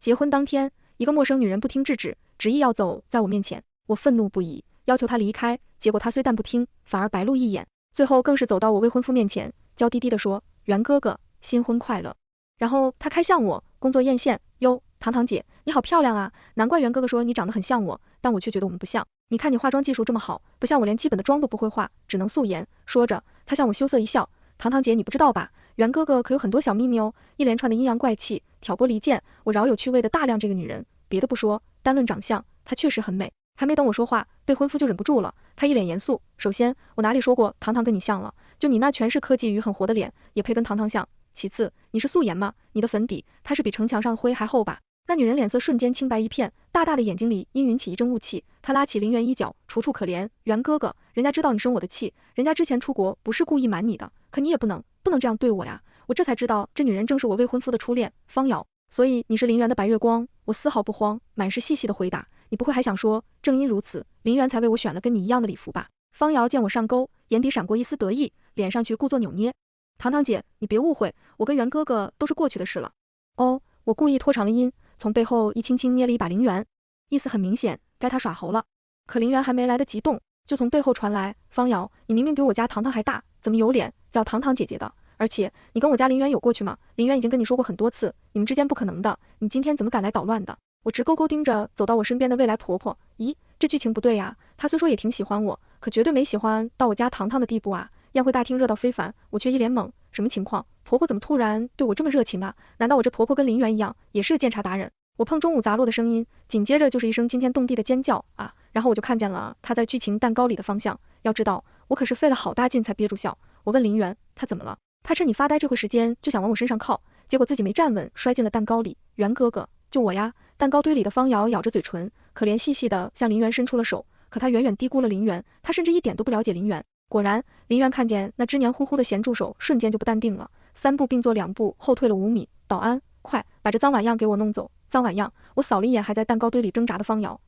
结婚当天，一个陌生女人不听制止，执意要走在我面前，我愤怒不已，要求她离开，结果她虽但不听，反而白露一眼，最后更是走到我未婚夫面前，娇滴滴地说，袁哥哥，新婚快乐。然后她开向我，工作艳羡，哟，糖糖姐，你好漂亮啊，难怪袁哥哥说你长得很像我，但我却觉得我们不像，你看你化妆技术这么好，不像我连基本的妆都不会化，只能素颜。说着，她向我羞涩一笑，糖糖姐你不知道吧，袁哥哥可有很多小秘密哦，一连串的阴阳怪气，挑拨离间，我饶有趣味的大量这个女人，别的不说，单论长相，她确实很美。还没等我说话，未婚夫就忍不住了，他一脸严肃，首先，我哪里说过糖糖跟你像了，就你那全是科技与很活的脸，也配跟糖糖像。其次，你是素颜吗？你的粉底，它是比城墙上的灰还厚吧？那女人脸色瞬间青白一片，大大的眼睛里阴云起一阵雾气，她拉起林元衣角，楚楚可怜，袁哥哥，人家知道你生我的气，人家之前出国不是故意瞒你的，可你也不能这样对我呀，我这才知道这女人正是我未婚夫的初恋，方瑶，所以你是林元的白月光，我丝毫不慌，满是细细的回答，你不会还想说，正因如此，林元才为我选了跟你一样的礼服吧？方瑶见我上钩，眼底闪过一丝得意，脸上去故作扭捏，糖糖姐，你别误会，我跟袁哥哥都是过去的事了。哦，我故意拖长了音，从背后一轻轻捏了一把林元，意思很明显，该他耍猴了。可林元还没来得及动，就从背后传来，方瑶，你明明比我家糖糖还大，怎么有脸叫糖糖姐姐的？而且你跟我家林元有过去吗？林元已经跟你说过很多次，你们之间不可能的，你今天怎么敢来捣乱的？我直勾勾盯着走到我身边的未来婆婆，咦，这剧情不对呀，她虽说也挺喜欢我，可绝对没喜欢到我家糖糖的地步啊。宴会大厅热到非凡，我却一脸懵，什么情况？婆婆怎么突然对我这么热情啊？难道我这婆婆跟林元一样，也是个鉴察达人？我碰中午砸落的声音，紧接着就是一声惊天动地的尖叫啊！然后我就看见了她在剧情蛋糕里的方向。要知道，我可是费了好大劲才憋住笑。我问林元，她怎么了？她趁你发呆这会时间就想往我身上靠，结果自己没站稳，摔进了蛋糕里。袁哥哥，就我呀！蛋糕堆里的方瑶咬着嘴唇，可怜兮兮的向林元伸出了手，可她远远低估了林元，她甚至一点都不了解林元。果然，林元看见那只黏糊糊的咸助手，瞬间就不淡定了，三步并作两步后退了5米。保安，快把这脏碗样给我弄走！脏碗样！我扫了一眼还在蛋糕堆里挣扎的方瑶，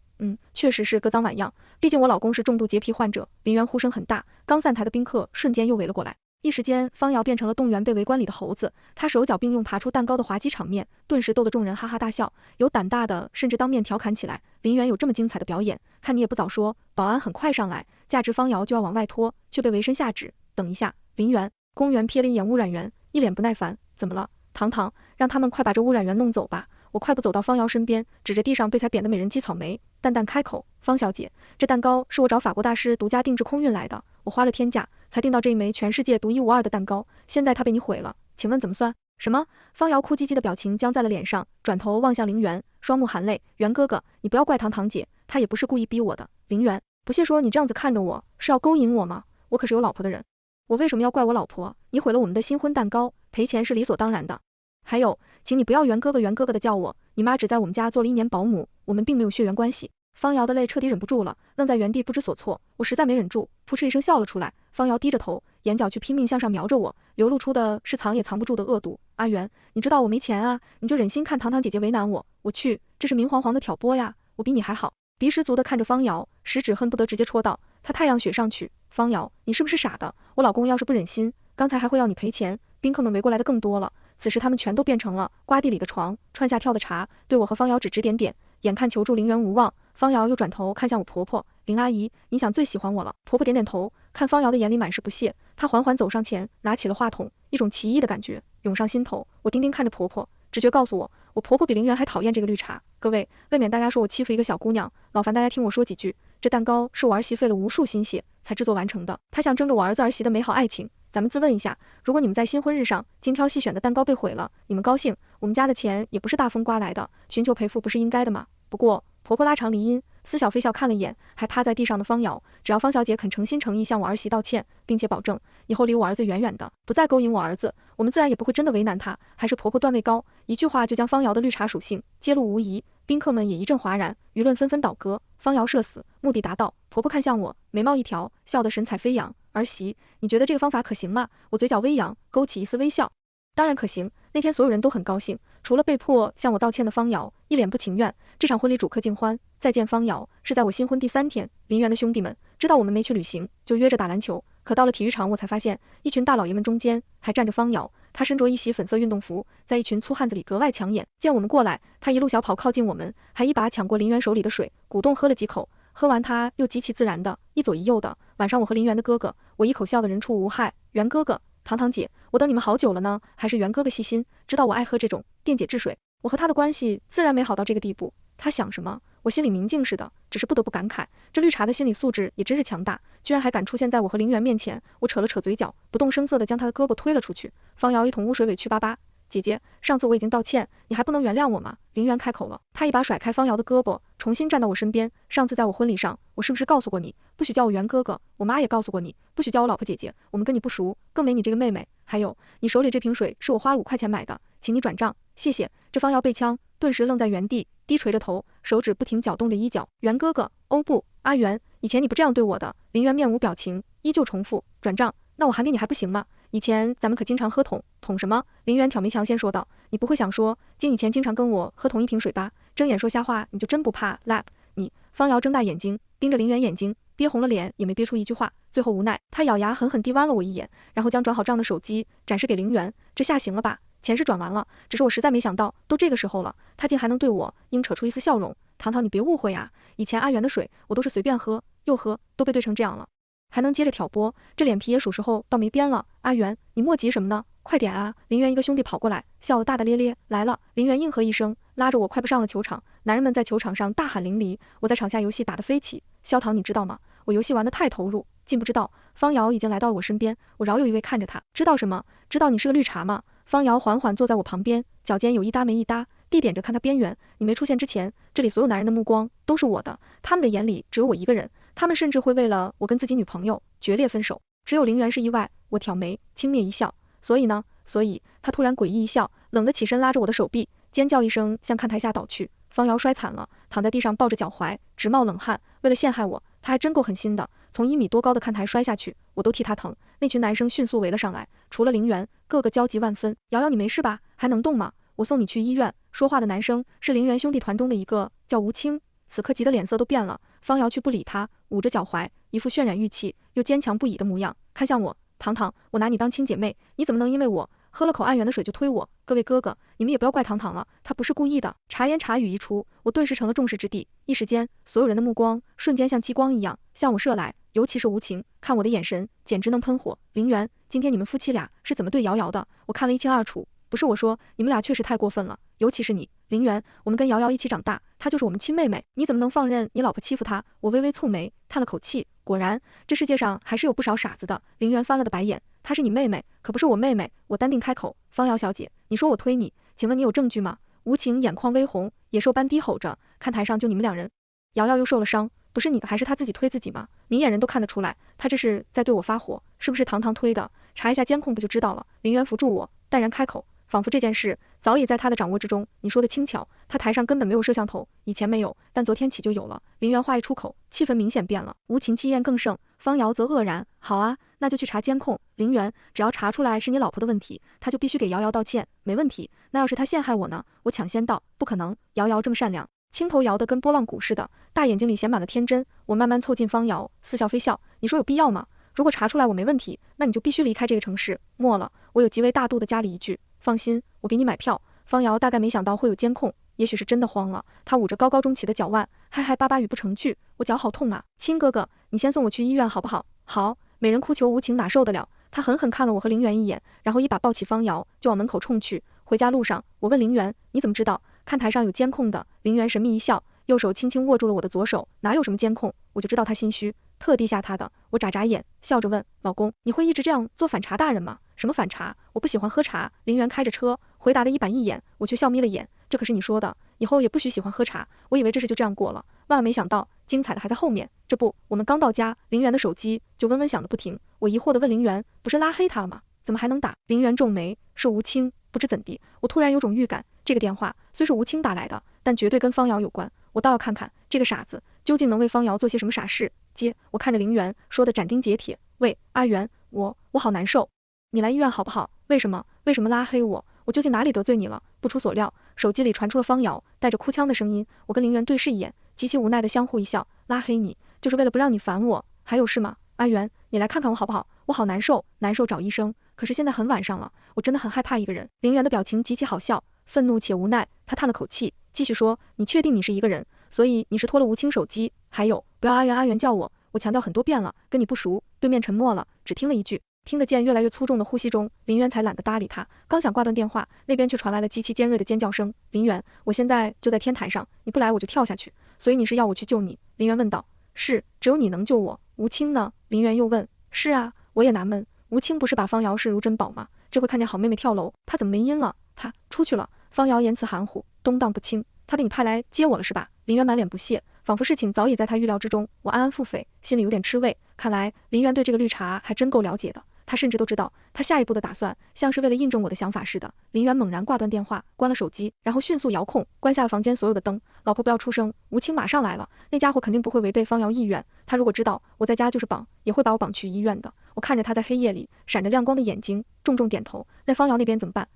确实是个脏碗样，毕竟我老公是重度洁癖患者。林元呼声很大，刚散台的宾客瞬间又围了过来。一时间，方瑶变成了动员被围观里的猴子，他手脚并用爬出蛋糕的滑稽场面，顿时逗得众人哈哈大笑，有胆大的甚至当面调侃起来，林元有这么精彩的表演，看你也不早说。保安很快上来，架直方瑶就要往外拖，却被围身下指，等一下，林元。公园瞥了一眼污染源，一脸不耐烦，怎么了？糖糖，让他们快把这污染源弄走吧。我快步走到方瑶身边，指着地上被踩扁的美人鸡草莓，淡淡开口，方小姐，这蛋糕是我找法国大师独家定制空运来的，我花了天价才订到这一枚全世界独一无二的蛋糕，现在它被你毁了，请问怎么算？什么？方瑶哭唧唧的表情僵在了脸上，转头望向林元，双目含泪，袁哥哥，你不要怪糖糖姐，她也不是故意逼我的。林元，不屑说你这样子看着我，是要勾引我吗？我可是有老婆的人，我为什么要怪我老婆？你毁了我们的新婚蛋糕，赔钱是理所当然的。还有，请你不要袁哥哥的叫我，你妈只在我们家做了1年保姆，我们并没有血缘关系。方瑶的泪彻底忍不住了，愣在原地不知所措，我实在没忍住，扑哧一声笑了出来。方瑶低着头，眼角却拼命向上瞄着我，流露出的是藏也藏不住的恶毒。阿元，你知道我没钱啊，你就忍心看糖糖姐姐为难我？我去，这是明晃晃的挑拨呀，我比你还好。鼻十足的看着方瑶，食指恨不得直接戳到她太阳穴上去。方瑶，你是不是傻的？我老公要是不忍心，刚才还会要你赔钱。宾客们围过来的更多了，此时他们全都变成了刮地里的床，串下跳的茶，对我和方瑶指指点点。眼看求助林元无望，方瑶又转头看向我婆婆，林阿姨，你想最喜欢我了。婆婆点点头，看方瑶的眼里满是不屑，她缓缓走上前，拿起了话筒，一种奇异的感觉涌上心头。我定定看着婆婆，直觉告诉我，我婆婆比林元还讨厌这个绿茶。各位，未免大家说我欺负一个小姑娘，劳烦大家听我说几句。这蛋糕是我儿媳费了无数心血才制作完成的，她象征着我儿子儿媳的美好爱情。咱们自问一下，如果你们在新婚日上精挑细选的蛋糕被毁了，你们高兴？我们家的钱也不是大风刮来的，寻求赔付不是应该的吗？不过婆婆拉长梨音，似笑非笑看了一眼还趴在地上的方瑶，只要方小姐肯诚心诚意向我儿媳道歉，并且保证以后离我儿子远远的，不再勾引我儿子，我们自然也不会真的为难她。还是婆婆段位高，一句话就将方瑶的绿茶属性揭露无疑，宾客们也一阵哗然，舆论纷纷倒戈。方瑶社死，目的达到。婆婆看向我，眉毛一挑，笑得神采飞扬。儿媳，你觉得这个方法可行吗？我嘴角微扬，勾起一丝微笑。当然可行，那天所有人都很高兴，除了被迫向我道歉的方瑶，一脸不情愿。这场婚礼主客尽欢，再见方瑶是在我新婚第3天，林园的兄弟们知道我们没去旅行，就约着打篮球。可到了体育场我才发现，一群大老爷们中间还站着方瑶，他身着一袭粉色运动服，在一群粗汉子里格外抢眼。见我们过来，他一路小跑靠近我们，还一把抢过林源手里的水，鼓动喝了几口，喝完他又极其自然的一左一右的。晚上我和林源的哥哥，我一口笑的人畜无害。源哥哥，糖糖姐，我等你们好久了呢。还是源哥哥细心，知道我爱喝这种电解质水。我和他的关系自然没好到这个地步。他想什么，我心里明镜似的，只是不得不感慨，这绿茶的心理素质也真是强大，居然还敢出现在我和林源面前。我扯了扯嘴角，不动声色地将他的胳膊推了出去。方瑶一桶污水委屈巴巴，姐姐，上次我已经道歉，你还不能原谅我吗？林源开口了，他一把甩开方瑶的胳膊，重新站到我身边。上次在我婚礼上，我是不是告诉过你，不许叫我源哥哥？我妈也告诉过你，不许叫我老婆姐姐，我们跟你不熟，更没你这个妹妹。还有，你手里这瓶水是我花了5块钱买的，请你转账，谢谢。这方瑶被呛，顿时愣在原地，低垂着头，手指不停搅动着衣角。源哥哥，哦不，阿源，以前你不这样对我的。林源面无表情，依旧重复，转账，那我还给你还不行吗？以前咱们可经常喝桶什么？林源挑眉强先说道，你不会想说，以前经常跟我喝同一瓶水吧？睁眼说瞎话，你就真不怕 lap？ 你，方瑶睁大眼睛，盯着林源眼睛，憋红了脸，也没憋出一句话。最后无奈，他咬牙狠狠地剜了我一眼，然后将转好账的手机展示给林源，这下行了吧？钱是转完了，只是我实在没想到，都这个时候了，他竟还能对我硬扯出一丝笑容。糖糖你别误会啊，以前阿源的水我都是随便喝，又喝，都被兑成这样了，还能接着挑拨，这脸皮也属时候倒没边了。阿源，你磨叽什么呢？快点啊！林源一个兄弟跑过来，笑得大大咧咧，来了。林源应和一声，拉着我快步上了球场。男人们在球场上大喊淋漓，我在场下游戏打得飞起。萧唐你知道吗？我游戏玩得太投入，竟不知道方瑶已经来到了我身边，我饶有余味看着他，知道什么？知道你是个绿茶吗？方瑶缓缓坐在我旁边，脚尖有一搭没一搭地点着看他边缘。你没出现之前，这里所有男人的目光都是我的，他们的眼里只有我一个人，他们甚至会为了我跟自己女朋友决裂分手。只有林源是意外。我挑眉轻蔑一笑，所以呢？所以他突然诡异一笑，冷地起身拉着我的手臂，尖叫一声向看台下倒去。方瑶摔惨了，躺在地上抱着脚踝，直冒冷汗。为了陷害我，他还真够狠心的，从1米多高的看台摔下去，我都替他疼。那群男生迅速围了上来，除了林源，个个焦急万分。瑶瑶你没事吧？还能动吗？我送你去医院。说话的男生是林源兄弟团中的一个，叫吴清，此刻急得脸色都变了。方瑶却不理他，捂着脚踝，一副渲染欲气又坚强不已的模样，看向我，糖糖，我拿你当亲姐妹，你怎么能因为我喝了口安源的水就推我？各位哥哥，你们也不要怪糖糖了，他不是故意的。茶言茶语一出，我顿时成了众矢之的，一时间，所有人的目光瞬间像激光一样向我射来，尤其是无情，看我的眼神简直能喷火。林源，今天你们夫妻俩是怎么对瑶瑶的？我看了一清二楚。不是我说，你们俩确实太过分了，尤其是你，林源，我们跟瑶瑶一起长大，她就是我们亲妹妹，你怎么能放任你老婆欺负她？我微微蹙眉，叹了口气，果然，这世界上还是有不少傻子的。林源翻了的白眼，她是你妹妹，可不是我妹妹。我淡定开口，方瑶小姐，你说我推你，请问你有证据吗？无情眼眶微红，野兽般低吼着，看台上就你们两人，瑶瑶又受了伤，不是你还是她自己推自己吗？明眼人都看得出来，她这是在对我发火，是不是糖糖推的？查一下监控不就知道了。林源扶住我，淡然开口，仿佛这件事早已在他的掌握之中。你说的轻巧，他台上根本没有摄像头，以前没有，但昨天起就有了。林源话一出口，气氛明显变了，无情气焰更盛，方瑶则愕然。好啊，那就去查监控。林源，只要查出来是你老婆的问题，他就必须给瑶瑶道歉。没问题，那要是他陷害我呢？我抢先道，不可能，瑶瑶这么善良。青头摇得跟拨浪鼓似的，大眼睛里显满了天真。我慢慢凑近方瑶，似笑非笑，你说有必要吗？如果查出来我没问题，那你就必须离开这个城市。末了，我有极为大度的加了一句，放心，我给你买票。方瑶大概没想到会有监控，也许是真的慌了，他捂着高高中起的脚腕，嗨嗨巴巴语不成句。我脚好痛啊，亲哥哥，你先送我去医院好不好？好。美人哭求无情哪受得了，他狠狠看了我和林源一眼，然后一把抱起方瑶就往门口冲去。回家路上，我问林源，你怎么知道看台上有监控的？林源神秘一笑，右手轻轻握住了我的左手，哪有什么监控，我就知道他心虚，特地吓他的。我眨眨眼，笑着问，老公，你会一直这样做反茶大人吗？什么反茶？我不喜欢喝茶。林源开着车，回答的一板一眼，我却笑眯了眼，这可是你说的，以后也不许喜欢喝茶。我以为这事就这样过了，万万没想到，精彩的还在后面。这不，我们刚到家，林源的手机就嗡嗡响的不停。我疑惑的问林源，不是拉黑他了吗？怎么还能打？林源皱眉，是吴清，不知怎地，我突然有种预感，这个电话虽是吴清打来的，但绝对跟方瑶有关，我倒要看看这个傻子究竟能为方瑶做些什么傻事。接，我看着林源，说的斩钉截铁，喂，阿源，我好难受，你来医院好不好？为什么拉黑我？我究竟哪里得罪你了？不出所料，手机里传出了方瑶带着哭腔的声音，我跟林源对视一眼，极其无奈的相互一笑，拉黑你就是为了不让你烦我，还有事吗？阿源，你来看看我好不好？我好难受，难受找医生，可是现在很晚上了，我真的很害怕一个人。林媛的表情极其好笑，愤怒且无奈，他叹了口气，继续说，你确定你是一个人？所以你是拖了吴清手机，还有，不要阿元阿元叫我，我强调很多遍了，跟你不熟。对面沉默了，只听了一句。听得见越来越粗重的呼吸中，林媛才懒得搭理他，刚想挂断电话，那边却传来了极其尖锐的尖叫声。林媛，我现在就在天台上，你不来我就跳下去，所以你是要我去救你？林媛问道。是，只有你能救我。吴清呢？林媛又问。是啊，我也纳闷，吴清不是把方瑶视如珍宝吗？这回看见好妹妹跳楼，他怎么没音了？他出去了。方瑶言辞含糊，动荡不清。他被你派来接我了是吧？林媛满脸不屑，仿佛事情早已在他预料之中。我安安腹诽，心里有点吃味。看来林媛对这个绿茶还真够了解的。他甚至都知道他下一步的打算，像是为了印证我的想法似的。林媛猛然挂断电话，关了手机，然后迅速遥控关下了房间所有的灯。老婆不要出声，吴清马上来了，那家伙肯定不会违背方瑶意愿，他如果知道我在家就是绑，也会把我绑去医院的。我看着他在黑夜里闪着亮光的眼睛，重重点头。那方瑶那边怎么办？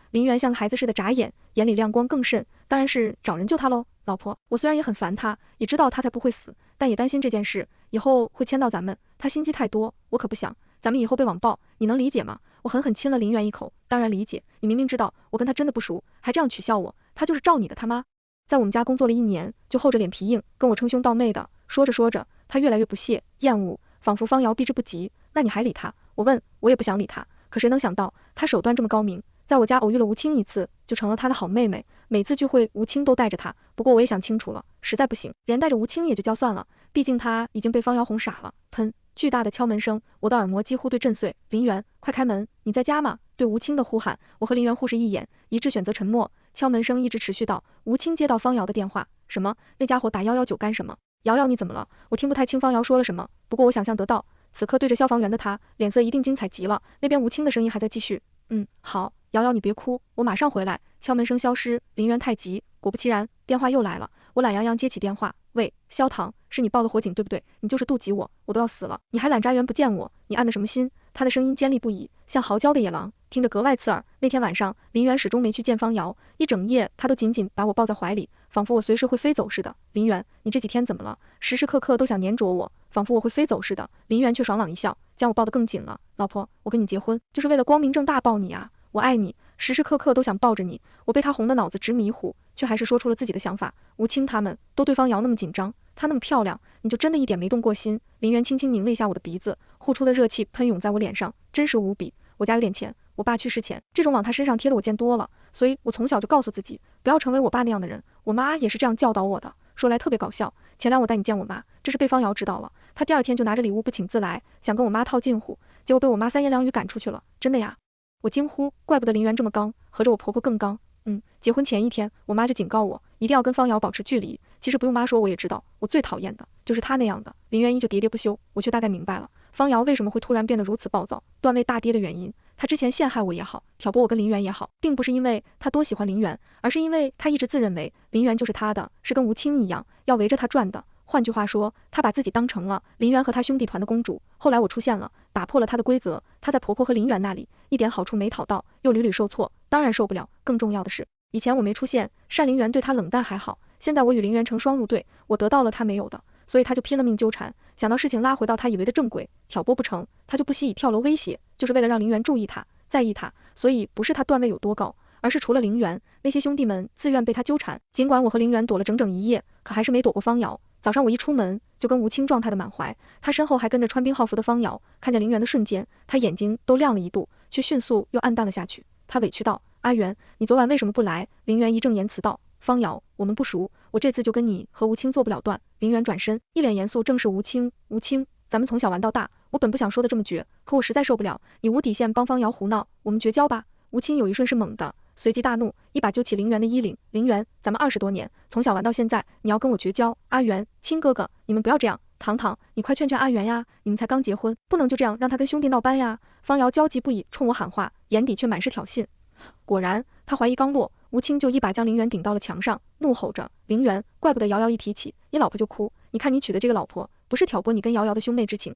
林媛像孩子似的眨眼，眼里亮光更甚，当然是找人救他喽。老婆，我虽然也很烦他，也知道他才不会死，但也担心这件事以后会牵到咱们，他心机太多，我可不想咱们以后被网暴，你能理解吗？我狠狠亲了林媛一口，当然理解，你明明知道我跟他真的不熟，还这样取笑我，他就是照你的他妈，在我们家工作了1年，就厚着脸皮硬，跟我称兄道妹的。说着说着，他越来越不屑、厌恶，仿佛方瑶避之不及。那你还理他？我问，我也不想理他，可谁能想到他手段这么高明，在我家偶遇了吴清一次，就成了他的好妹妹，每次聚会吴清都带着他。不过我也想清楚了，实在不行，连带着吴清也就叫算了，毕竟他已经被方瑶哄傻了。喷！巨大的敲门声，我的耳膜几乎对震碎。林媛，快开门，你在家吗？对吴清的呼喊，我和林媛互视一眼，一致选择沉默。敲门声一直持续到吴清接到方瑶的电话。什么？那家伙打119干什么？瑶瑶你怎么了？我听不太清方瑶说了什么，不过我想象得到，此刻对着消防员的他，脸色一定精彩极了。那边吴清的声音还在继续。好，瑶瑶你别哭，我马上回来。敲门声消失，林媛太急，果不其然，电话又来了。我懒洋洋接起电话，喂，萧唐，是你报的火警对不对？你就是妒忌我，我都要死了，你还懒着阿元不见我，你安的什么心？他的声音尖利不已，像嚎叫的野狼，听着格外刺耳。那天晚上，林媛始终没去见方瑶，一整夜他都紧紧把我抱在怀里，仿佛我随时会飞走似的。林媛，你这几天怎么了？时时刻刻都想黏着我，仿佛我会飞走似的。林媛却爽朗一笑，将我抱得更紧了。老婆，我跟你结婚，就是为了光明正大抱你啊，我爱你，时时刻刻都想抱着你。我被他哄得脑子直迷糊，却还是说出了自己的想法。吴清他们都对方瑶那么紧张，她那么漂亮，你就真的一点没动过心？林媛轻轻拧了一下我的鼻子，呼出的热气喷涌在我脸上，真实无比。我家有点钱，我爸去世前，这种往他身上贴的我见多了，所以我从小就告诉自己，不要成为我爸那样的人。我妈也是这样教导我的。说来特别搞笑，前2我带你见我妈，这是被方瑶知道了，她第2天就拿着礼物不请自来，想跟我妈套近乎，结果被我妈3言2语赶出去了。真的呀！我惊呼，怪不得林媛这么刚，合着我婆婆更刚。结婚前1天，我妈就警告我，一定要跟方瑶保持距离。其实不用妈说我也知道，我最讨厌的就是她那样的。林媛依旧喋喋不休，我却大概明白了，方瑶为什么会突然变得如此暴躁，段位大跌的原因。她之前陷害我也好，挑拨我跟林媛也好，并不是因为她多喜欢林媛，而是因为她一直自认为林媛就是她的，是跟吴清一样，要围着她转的。换句话说，她把自己当成了林媛和她兄弟团的公主。后来我出现了，打破了她的规则，她在婆婆和林媛那里一点好处没讨到，又屡屡受挫，当然受不了。更重要的是，以前我没出现，单林媛对她冷淡还好，现在我与林媛成双入对，我得到了她没有的，所以她就拼了命纠缠，想到事情拉回到她以为的正轨，挑拨不成，她就不惜以跳楼威胁，就是为了让林媛注意她，在意她。所以不是她段位有多高，而是除了林媛，那些兄弟们自愿被她纠缠。尽管我和林媛躲了整整1夜，可还是没躲过方瑶。早上我一出门就跟吴清状态的满怀，他身后还跟着穿冰号服的方瑶。看见林媛的瞬间，他眼睛都亮了一度，却迅速又暗淡了下去。他委屈道，阿元，你昨晚为什么不来？林媛义正言辞道，方瑶，我们不熟，我这次就跟你和吴清做不了断。林媛转身，一脸严肃正视吴清，吴清，咱们从小玩到大，我本不想说的这么绝，可我实在受不了，你无底线帮方瑶胡闹，我们绝交吧。吴清有一瞬是猛的，随即大怒，一把揪起林媛的衣领，林媛，咱们20多年，从小玩到现在，你要跟我绝交？阿元，亲哥哥，你们不要这样，糖糖，你快劝劝阿元呀，你们才刚结婚，不能就这样让他跟兄弟闹掰呀。方瑶焦急不已，冲我喊话，眼底却满是挑衅。果然，他话音刚落，吴清就一把将林媛顶到了墙上，怒吼着，林媛，怪不得瑶瑶一提起你老婆就哭，你看你娶的这个老婆，不是挑拨你跟瑶瑶的兄妹之情，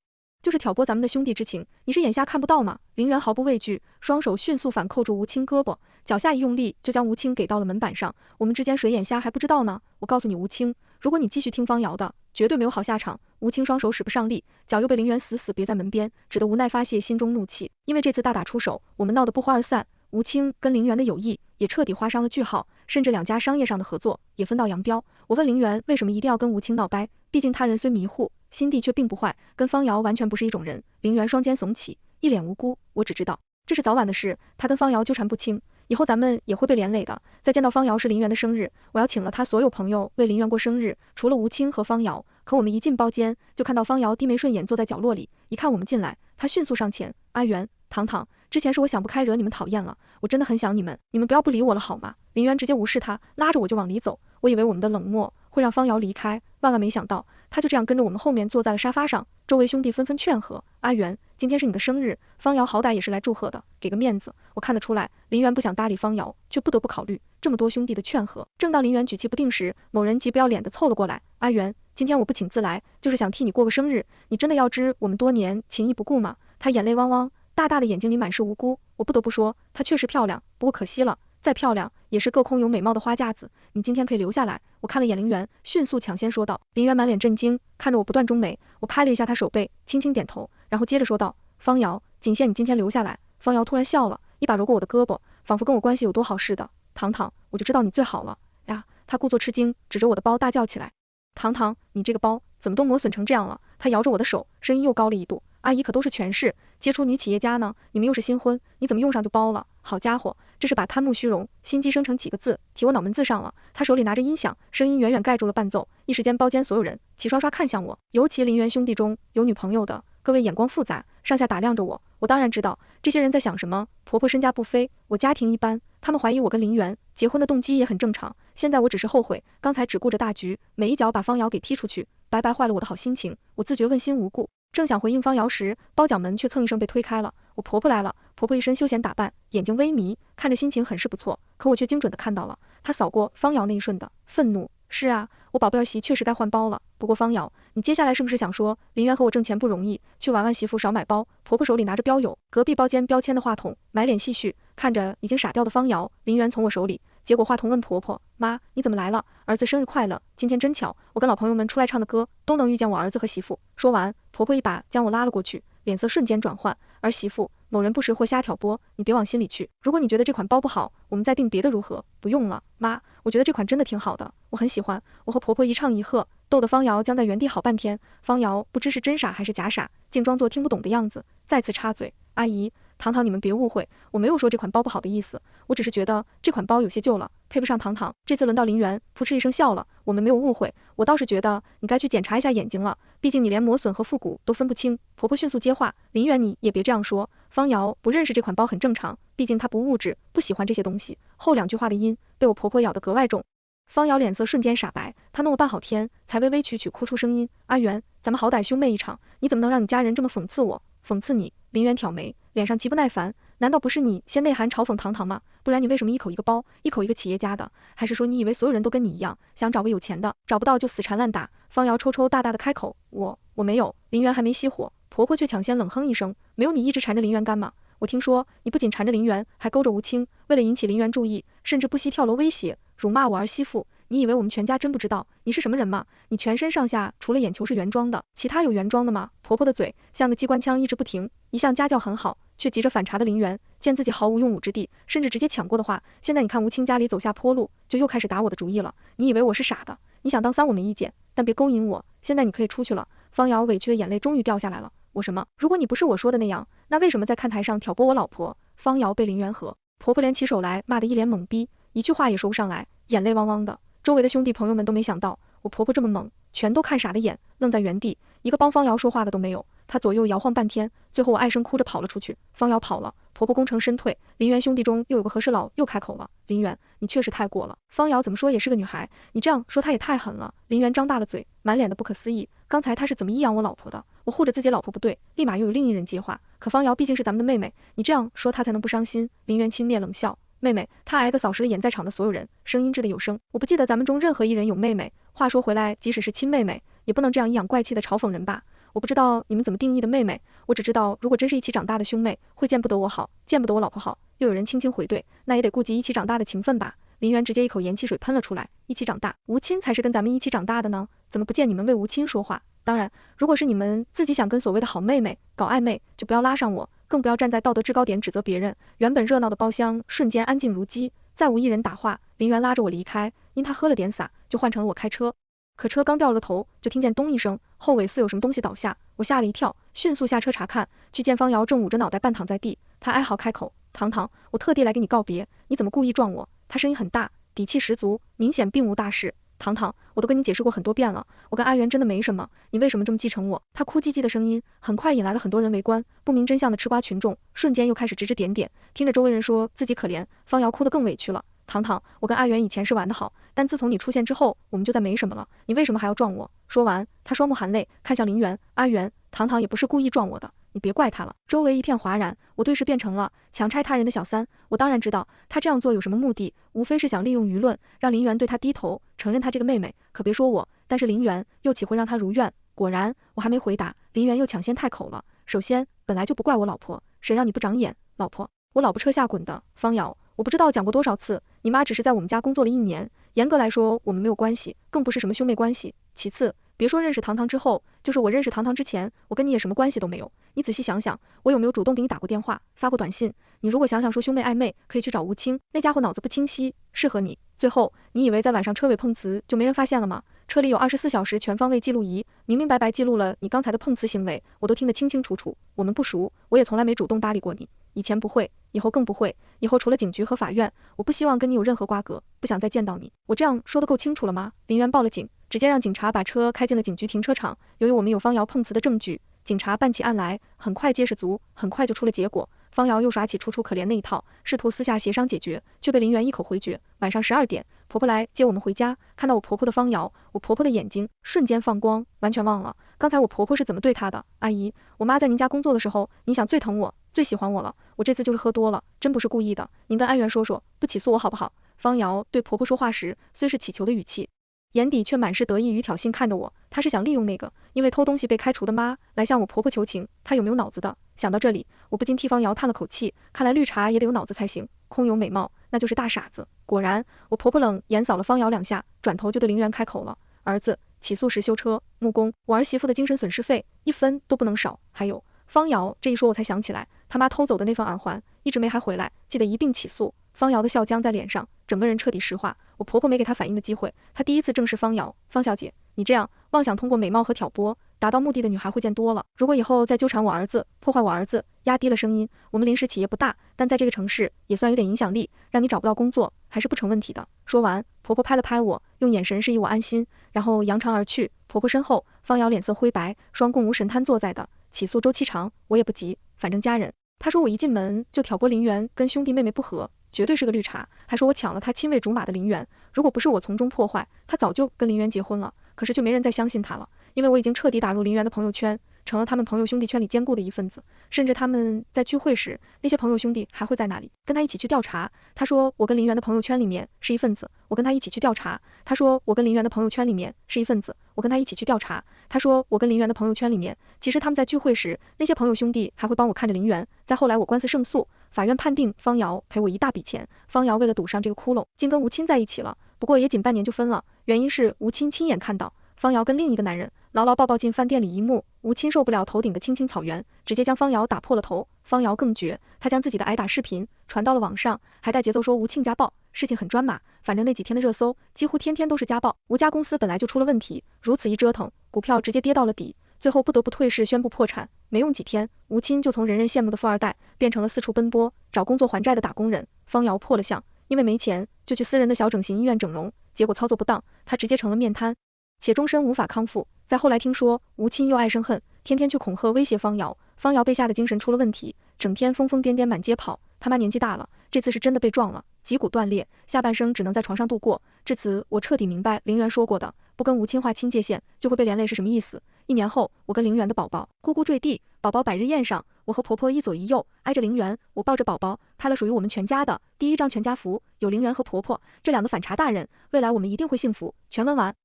就是挑拨咱们的兄弟之情，你是眼瞎看不到吗？林元毫不畏惧，双手迅速反扣住吴清胳膊，脚下一用力，就将吴清给到了门板上。我们之间谁眼瞎还不知道呢？我告诉你吴清，如果你继续听方瑶的，绝对没有好下场。吴清双手使不上力，脚又被林元死死别在门边，只得无奈发泄心中怒气。因为这次大打出手，我们闹得不欢而散，吴清跟林元的友谊也彻底画上了句号，甚至两家商业上的合作也分道扬镳。我问林元为什么一定要跟吴清闹掰，毕竟他人虽迷糊，心地却并不坏，跟方瑶完全不是一种人。林元双肩耸起，一脸无辜，我只知道这是早晚的事，他跟方瑶纠缠不清，以后咱们也会被连累的。再见到方瑶是林元的生日，我要请了他所有朋友为林元过生日，除了吴清和方瑶。可我们一进包间，就看到方瑶低眉顺眼坐在角落里，一看我们进来，他迅速上前，阿元、糖糖，之前是我想不开惹你们讨厌了，我真的很想你们，你们不要不理我了好吗？林元直接无视他，拉着我就往里走，我以为我们的冷漠会让方瑶离开，万万没想到，他就这样跟着我们后面坐在了沙发上，周围兄弟纷纷劝和，阿元，今天是你的生日，方瑶好歹也是来祝贺的，给个面子。我看得出来，林元不想搭理方瑶，却不得不考虑这么多兄弟的劝和。正当林元举棋不定时，某人极不要脸的凑了过来，阿元，今天我不请自来，就是想替你过个生日，你真的要知我们多年情义不顾吗？他眼泪汪汪，大大的眼睛里满是无辜，我不得不说，她确实漂亮，不过可惜了，再漂亮也是个空有美貌的花架子，你今天可以留下来。我看了眼林元，迅速抢先说道。林元满脸震惊，看着我不断中美，我拍了一下他手背，轻轻点头，然后接着说道，方瑶，仅限你今天留下来。方瑶突然笑了，一把揉过我的胳膊，仿佛跟我关系有多好似的。糖糖，我就知道你最好了呀。他故作吃惊，指着我的包大叫起来，糖糖，你这个包怎么都磨损成这样了？他摇着我的手，声音又高了一度，阿姨可都是全市杰出女企业家呢，你们又是新婚，你怎么用上就包了？好家伙，这是把贪慕虚荣心机生成几个字提我脑门子上了。他手里拿着音响，声音远远盖住了伴奏，一时间包间所有人齐刷刷看向我，尤其林元兄弟中有女朋友的各位眼光复杂，上下打量着我。我当然知道这些人在想什么，婆婆身家不菲，我家庭一般，他们怀疑我跟林元结婚的动机也很正常，现在我只是后悔刚才只顾着大局，每一脚把方瑶给踢出去，白白坏了我的好心情，我自觉问心无故。正想回应方瑶时，包角门却蹭一声被推开了，我婆婆来了。婆婆一身休闲打扮，眼睛微迷，看着心情很是不错，可我却精准的看到了她扫过方瑶那一瞬的愤怒。是啊，我宝贝儿媳确实该换包了，不过方瑶，你接下来是不是想说林元和我挣钱不容易，去玩玩媳妇少买包？婆婆手里拿着标友隔壁包间标签的话筒，满脸戏谑，看着已经傻掉的方瑶。林元从我手里接过话筒问婆婆，妈，你怎么来了？儿子生日快乐，今天真巧，我跟老朋友们出来唱的歌都能遇见我儿子和媳妇。说完，婆婆一把将我拉了过去，脸色瞬间转换，儿媳妇，某人不识货瞎挑拨，你别往心里去，如果你觉得这款包不好，我们再订别的如何？不用了，妈，我觉得这款真的挺好的，我很喜欢。我和婆婆一唱一和，逗得方瑶僵在原地好半天。方瑶不知是真傻还是假傻，竟装作听不懂的样子，再次插嘴，阿姨，糖糖你们别误会，我没有说这款包不好的意思，我只是觉得这款包有些旧了，配不上糖糖。这次轮到林元，扑哧一声笑了，我们没有误会，我倒是觉得你该去检查一下眼睛了，毕竟你连磨损和复古都分不清。婆婆迅速接话，林元你也别这样说，方瑶不认识这款包很正常，毕竟她不物质，不喜欢这些东西。后两句话的音被我婆婆咬得格外重。方瑶脸色瞬间傻白，她弄了半好天，才微微曲曲哭出声音，阿元，咱们好歹兄妹一场，你怎么能让你家人这么讽刺我？讽刺你？林元挑眉，脸上极不耐烦，难道不是你先内涵嘲讽糖糖吗？不然你为什么一口一个包，一口一个企业家的？还是说你以为所有人都跟你一样，想找个有钱的，找不到就死缠烂打？方瑶抽抽大大的开口，我没有。林元还没熄火，婆婆却抢先冷哼一声，没有你一直缠着林元干吗？我听说你不仅缠着林元，还勾着吴清，为了引起林元注意，甚至不惜跳楼威胁，辱骂我儿媳妇。你以为我们全家真不知道你是什么人吗？你全身上下除了眼球是原装的，其他有原装的吗？婆婆的嘴像个机关枪一直不停，一向家教很好却急着反查的林元，见自己毫无用武之地，甚至直接抢过的话，现在你看吴清家里走下坡路，就又开始打我的主意了。你以为我是傻的？你想当三我没意见，但别勾引我，现在你可以出去了。方瑶委屈的眼泪终于掉下来了。我什么？如果你不是我说的那样，那为什么在看台上挑拨我老婆？方瑶被林元和婆婆连起手来，骂得一脸懵逼，一句话也说不上来，眼泪汪汪的。周围的兄弟朋友们都没想到我婆婆这么猛，全都看傻了眼，愣在原地，一个帮方瑶说话的都没有。她左右摇晃半天，最后我哀声哭着跑了出去。方瑶跑了，婆婆功成身退。林元兄弟中又有个和事佬又开口了，林元，你确实太过了，方瑶怎么说也是个女孩，你这样说她也太狠了。林元张大了嘴，满脸的不可思议，刚才他是怎么抑扬我老婆的？我护着自己老婆不对，立马又有另一人接话，可方瑶毕竟是咱们的妹妹，你这样说她才能不伤心？林元轻蔑冷笑，妹妹，她挨个扫视了眼在场的所有人，声音质的有声，我不记得咱们中任何一人有妹妹。话说回来，即使是亲妹妹，也不能这样阴阳怪气的嘲讽人吧。我不知道你们怎么定义的妹妹，我只知道如果真是一起长大的兄妹，会见不得我好，见不得我老婆好。又有人轻轻回怼，那也得顾及一起长大的情分吧。林媛直接一口盐汽水喷了出来，一起长大，吴沁才是跟咱们一起长大的呢，怎么不见你们为吴沁说话？当然，如果是你们自己想跟所谓的好妹妹搞暧昧，就不要拉上我，更不要站在道德制高点指责别人。原本热闹的包厢瞬间安静如鸡，再无一人打话，林媛拉着我离开，因她喝了点洒，就换成了我开车。可车刚掉了头，就听见咚一声，后尾似有什么东西倒下，我吓了一跳，迅速下车查看，去见方瑶正捂着脑袋半躺在地，他哀嚎开口，糖糖，我特地来给你告别，你怎么故意撞我？他声音很大，底气十足，明显并无大事。糖糖，我都跟你解释过很多遍了，我跟阿元真的没什么，你为什么这么记仇我？他哭唧唧的声音很快引来了很多人围观，不明真相的吃瓜群众瞬间又开始指指点点，听着周围人说自己可怜，方瑶哭得更委屈了。糖糖，我跟阿元以前是玩的好，但自从你出现之后，我们就再没什么了，你为什么还要撞我？说完，他双目含泪，看向林媛，阿元，糖糖也不是故意撞我的，你别怪他了。周围一片哗然，我顿时变成了强拆他人的小三。我当然知道他这样做有什么目的，无非是想利用舆论，让林媛对他低头，承认他这个妹妹。可别说我，但是林媛又岂会让他如愿？果然，我还没回答，林媛又抢先开口了。首先，本来就不怪我老婆，谁让你不长眼？老婆，我老婆车下滚的。方瑶，我不知道讲过多少次，你妈只是在我们家工作了1年，严格来说我们没有关系，更不是什么兄妹关系。其次，别说认识糖糖之后，就是我认识糖糖之前，我跟你也什么关系都没有。你仔细想想，我有没有主动给你打过电话，发过短信？你如果想想说兄妹暧昧，可以去找吴清，那家伙脑子不清晰，适合你。最后，你以为在晚上车尾碰瓷就没人发现了吗？车里有24小时全方位记录仪，明明白白记录了你刚才的碰瓷行为，我都听得清清楚楚。我们不熟，我也从来没主动搭理过你，以前不会，以后更不会。以后除了警局和法院，我不希望跟你有任何瓜葛，不想再见到你。我这样说得够清楚了吗？林媛报了警，直接让警察把车开进了警局停车场。由于我们有方瑶碰瓷的证据，警察办起案来很快结实足，很快就出了结果。方瑶又耍起楚楚可怜那一套，试图私下协商解决，却被林媛一口回绝。晚上12点，婆婆来接我们回家，看到我婆婆的方瑶，我婆婆的眼睛瞬间放光，完全忘了刚才我婆婆是怎么对她的。阿姨，我妈在您家工作的时候，你想最疼我，最喜欢我了，我这次就是喝多了，真不是故意的，您跟安源说说，不起诉我好不好？方瑶对婆婆说话时，虽是乞求的语气，眼底却满是得意与挑衅看着我，她是想利用那个因为偷东西被开除的妈来向我婆婆求情，她有没有脑子的？想到这里，我不禁替方瑶叹了口气，看来绿茶也得有脑子才行，空有美貌那就是大傻子。果然，我婆婆冷眼扫了方瑶2下，转头就对林媛开口了，儿子，起诉时修车、木工，我儿媳妇的精神损失费1分都不能少。还有方瑶这一说，我才想起来，他妈偷走的那份耳环一直没还回来，记得一并起诉。方瑶的笑僵在脸上，整个人彻底石化。我婆婆没给她反应的机会，她第一次正视方瑶，方小姐，你这样妄想通过美貌和挑拨达到目的的女孩会见多了，如果以后再纠缠我儿子，破坏我儿子，压低了声音，我们临时企业不大，但在这个城市也算有点影响力，让你找不到工作还是不成问题的。说完，婆婆拍了拍我，用眼神示意我安心，然后扬长而去。婆婆身后，方瑶脸色灰白，双供无神瘫坐在的，起诉周期长，我也不急，反正家人。她说我一进门就挑拨林媛跟兄弟妹妹不和，绝对是个绿茶，还说我抢了她亲喂主马的林媛，如果不是我从中破坏，她早就跟林媛结婚了。可是却没人再相信她了，因为我已经彻底打入林媛的朋友圈，成了他们朋友兄弟圈里坚固的一份子，甚至他们在聚会时，那些朋友兄弟还会在那里跟他一起去调查。他说我跟林媛的朋友圈里面是一份子，我跟他一起去调查。他说我跟林媛的朋友圈里面是一份子，我跟他一起去调查。他说我跟林媛的朋友圈里面，其实他们在聚会时，那些朋友兄弟还会帮我看着林媛。再后来我官司胜诉，法院判定方瑶赔我一大笔钱，方瑶为了堵上这个窟窿，竟跟吴沁在一起了，不过也仅半年就分了，原因是吴沁亲眼看到方瑶跟另一个男人牢牢抱抱进饭店里一幕，吴沁受不了头顶的青青草原，直接将方瑶打破了头。方瑶更绝，他将自己的挨打视频传到了网上，还带节奏说吴沁家暴，事情很专码，反正那几天的热搜几乎天天都是家暴。吴家公司本来就出了问题，如此一折腾，股票直接跌到了底，最后不得不退市宣布破产。没用几天，吴沁就从人人羡慕的富二代变成了四处奔波找工作还债的打工人。方瑶破了相，因为没钱就去私人的小整形医院整容，结果操作不当，他直接成了面瘫，且终身无法康复。再后来听说吴沁又爱生恨，天天去恐吓威胁方瑶，方瑶被吓得精神出了问题，整天疯疯癫癫满街跑。他妈年纪大了，这次是真的被撞了，脊骨断裂，下半生只能在床上度过。至此我彻底明白林媛说过的不跟吴沁划清界限就会被连累是什么意思。1年后，我跟林媛的宝宝咕咕坠地，宝宝百日宴上，我和婆婆一左一右挨着林媛，我抱着宝宝拍了属于我们全家的第1张全家福，有林媛和婆婆这2个反差大人，未来我们一定会幸福。全文完。